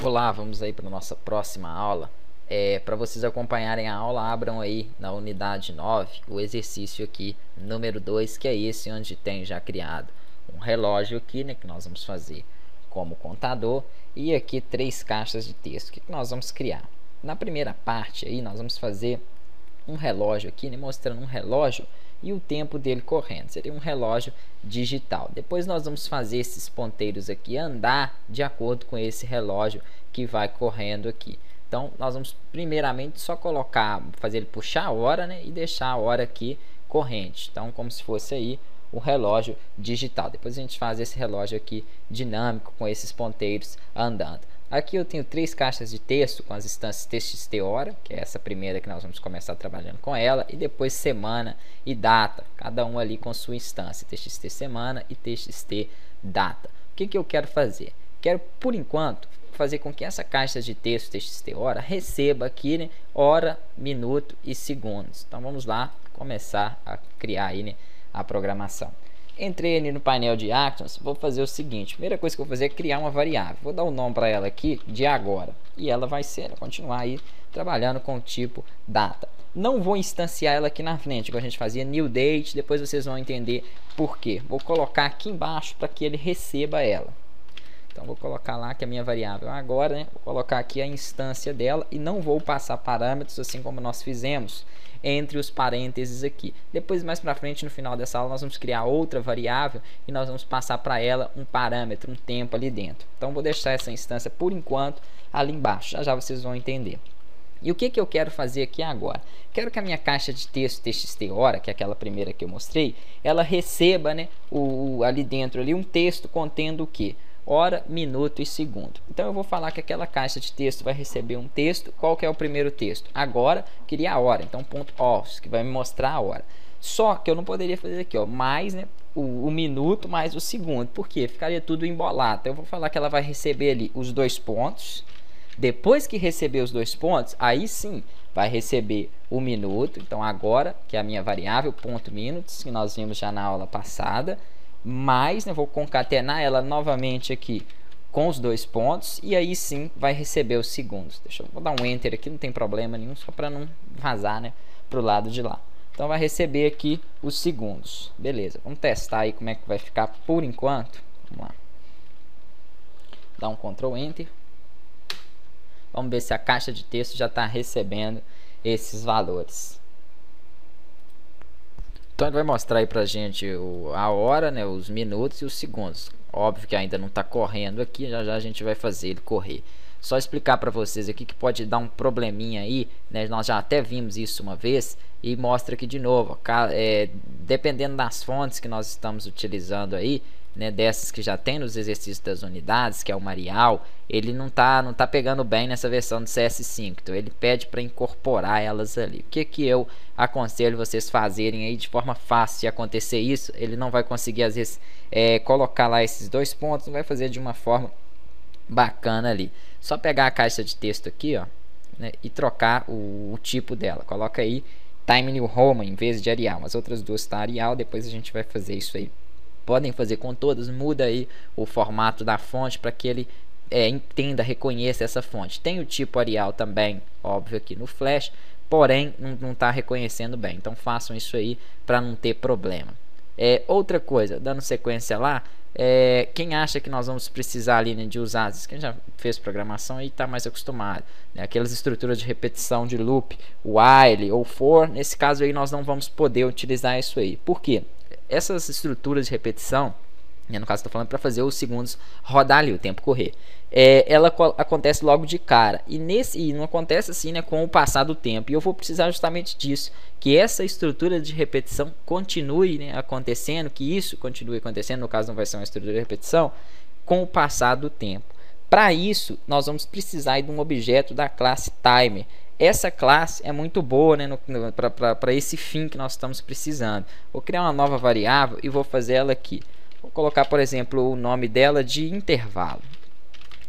Olá, vamos aí para a nossa próxima aula. Para vocês acompanharem a aula, abram aí na unidade 9 o exercício aqui, número 2, que é esse onde tem já criado um relógio aqui, né, que nós vamos fazer como contador, e aqui 3 caixas de texto. O que nós vamos criar? Na primeira parte aí nós vamos fazer um relógio aqui, né, mostrando um relógio e o tempo dele correndo. Seria um relógio digital. Depois nós vamos fazer esses ponteiros aqui andar de acordo com esse relógio que vai correndo aqui. Então nós vamos primeiramente só colocar, fazer ele puxar a hora, né, e deixar a hora aqui corrente. Então como se fosse aí o relógio digital. Depois a gente faz esse relógio aqui dinâmico com esses ponteiros andando. Aqui eu tenho 3 caixas de texto com as instâncias txt hora, que é essa primeira que nós vamos começar trabalhando com ela, e depois semana e data, cada um ali com sua instância, txt semana e txt data. O que eu quero fazer? Quero, por enquanto, fazer com que essa caixa de texto txt hora receba aqui, né, hora, minuto e segundos. Então vamos lá começar a criar aí, né, a programação. Entrei ali no painel de Actions, vou fazer o seguinte: primeira coisa que eu vou fazer é criar uma variável. Vou dar o nome para ela aqui de agora, e ela vai ser, continuar aí trabalhando com o tipo data. Não vou instanciar ela aqui na frente, como a gente fazia new date, depois vocês vão entender por quê. Vou colocar aqui embaixo para que ele receba ela. Então vou colocar lá que a minha variável agora, né? Vou colocar aqui a instância dela e não vou passar parâmetros assim como nós fizemos entre os parênteses aqui. Depois, mais para frente, no final dessa aula, nós vamos criar outra variável e nós vamos passar para ela um parâmetro, um tempo ali dentro. Então vou deixar essa instância por enquanto ali embaixo, já vocês vão entender. E o que eu quero fazer aqui agora? Quero que a minha caixa de texto txt hora, que é aquela primeira que eu mostrei, ela receba, né, ali dentro ali um texto contendo o quê? Hora, minuto e segundo. Então eu vou falar que aquela caixa de texto vai receber um texto. Qual que é o primeiro texto? Agora queria a hora, então ponto .os, que vai me mostrar a hora. Só que eu não poderia fazer aqui, ó, mais, né, o minuto mais o segundo, porque ficaria tudo embolado. Então eu vou falar que ela vai receber ali os 2 pontos. Depois que receber os 2 pontos, aí sim vai receber o minuto. Então agora, que é a minha variável, ponto minutes, que nós vimos já na aula passada, mais, né, vou concatenar ela novamente aqui com os 2 pontos, e aí sim vai receber os segundos. Vou dar um enter aqui, não tem problema nenhum, só para não vazar, né, para o lado de lá. Então vai receber aqui os segundos. Beleza, vamos testar aí como é que vai ficar por enquanto. Vamos lá. Dá um Ctrl Enter. Vamos ver se a caixa de texto já está recebendo esses valores. Então ele vai mostrar aí pra gente a hora, né, os minutos e os segundos. Óbvio que ainda não está correndo aqui, já a gente vai fazer ele correr. Só explicar para vocês aqui que pode dar um probleminha aí, né, nós já até vimos isso uma vez, e mostra aqui de novo, dependendo das fontes que nós estamos utilizando aí, né, dessas que já tem nos exercícios das unidades, que é o Marial, ele não tá pegando bem nessa versão do CS5, então ele pede para incorporar elas ali. O que eu aconselho vocês fazerem aí de forma fácil de acontecer isso? Ele não vai conseguir às vezes colocar lá esses 2 pontos, não vai fazer de uma forma bacana ali. Só pegar a caixa de texto aqui, ó, né, e trocar o tipo dela. Coloca aí Time New Roman em vez de Arial. As outras duas tá Arial, depois a gente vai fazer isso aí. Podem fazer com todas, muda aí o formato da fonte para que ele entenda, reconheça essa fonte. Tem o tipo Arial também, óbvio, aqui no Flash, porém não está reconhecendo bem. Então façam isso aí para não ter problema. Outra coisa, dando sequência lá, quem acha que nós vamos precisar ali, né, de usar, quem já fez programação e está mais acostumado, né, aquelas estruturas de repetição de loop, while ou for, nesse caso aí nós não vamos poder utilizar isso aí. Por quê? Essas estruturas de repetição, no caso estou falando para fazer os segundos rodar ali, o tempo correr, ela acontece logo de cara, e não acontece assim, né, com o passar do tempo, e eu vou precisar justamente disso, que essa estrutura de repetição continue, né, acontecendo, que isso continue acontecendo, no caso não vai ser uma estrutura de repetição, com o passar do tempo. Para isso, nós vamos precisar de um objeto da classe Timer. Essa classe é muito boa, né, para esse fim que nós estamos precisando. Vou criar uma nova variável e vou fazer ela aqui. Vou colocar, por exemplo, o nome dela de intervalo.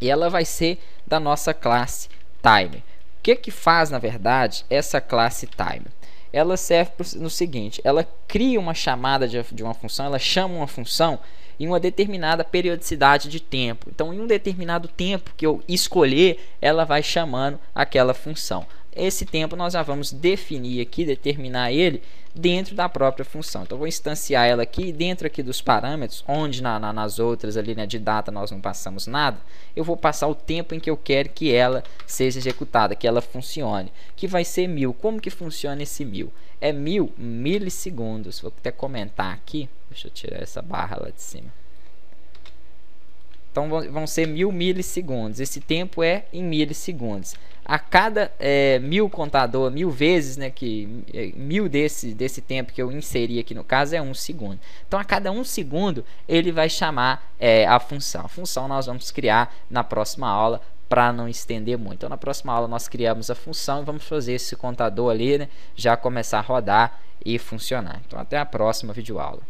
E ela vai ser da nossa classe Timer. O que faz, na verdade, essa classe Timer? Ela serve no seguinte: ela cria uma chamada de uma função, ela chama uma função em uma determinada periodicidade de tempo. Então, em um determinado tempo que eu escolher, ela vai chamando aquela função. Esse tempo nós já vamos definir aqui, determinar ele dentro da própria função. Então, eu vou instanciar ela aqui, dentro aqui dos parâmetros, onde nas outras ali, né, de data nós não passamos nada, eu vou passar o tempo em que eu quero que ela seja executada, que ela funcione, que vai ser 1000. Como que funciona esse 1000? É 1000 milissegundos. Vou até comentar aqui, deixa eu tirar essa barra lá de cima. Então, vão ser 1000 milissegundos. Esse tempo é em milissegundos. A cada 1000 contador, 1000 vezes, né, que 1000 desse tempo que eu inseri aqui no caso é 1 segundo. Então, a cada 1 segundo, ele vai chamar a função. A função nós vamos criar na próxima aula, para não estender muito. Então, na próxima aula, nós criamos a função e vamos fazer esse contador ali, né, já começar a rodar e funcionar. Então, até a próxima videoaula.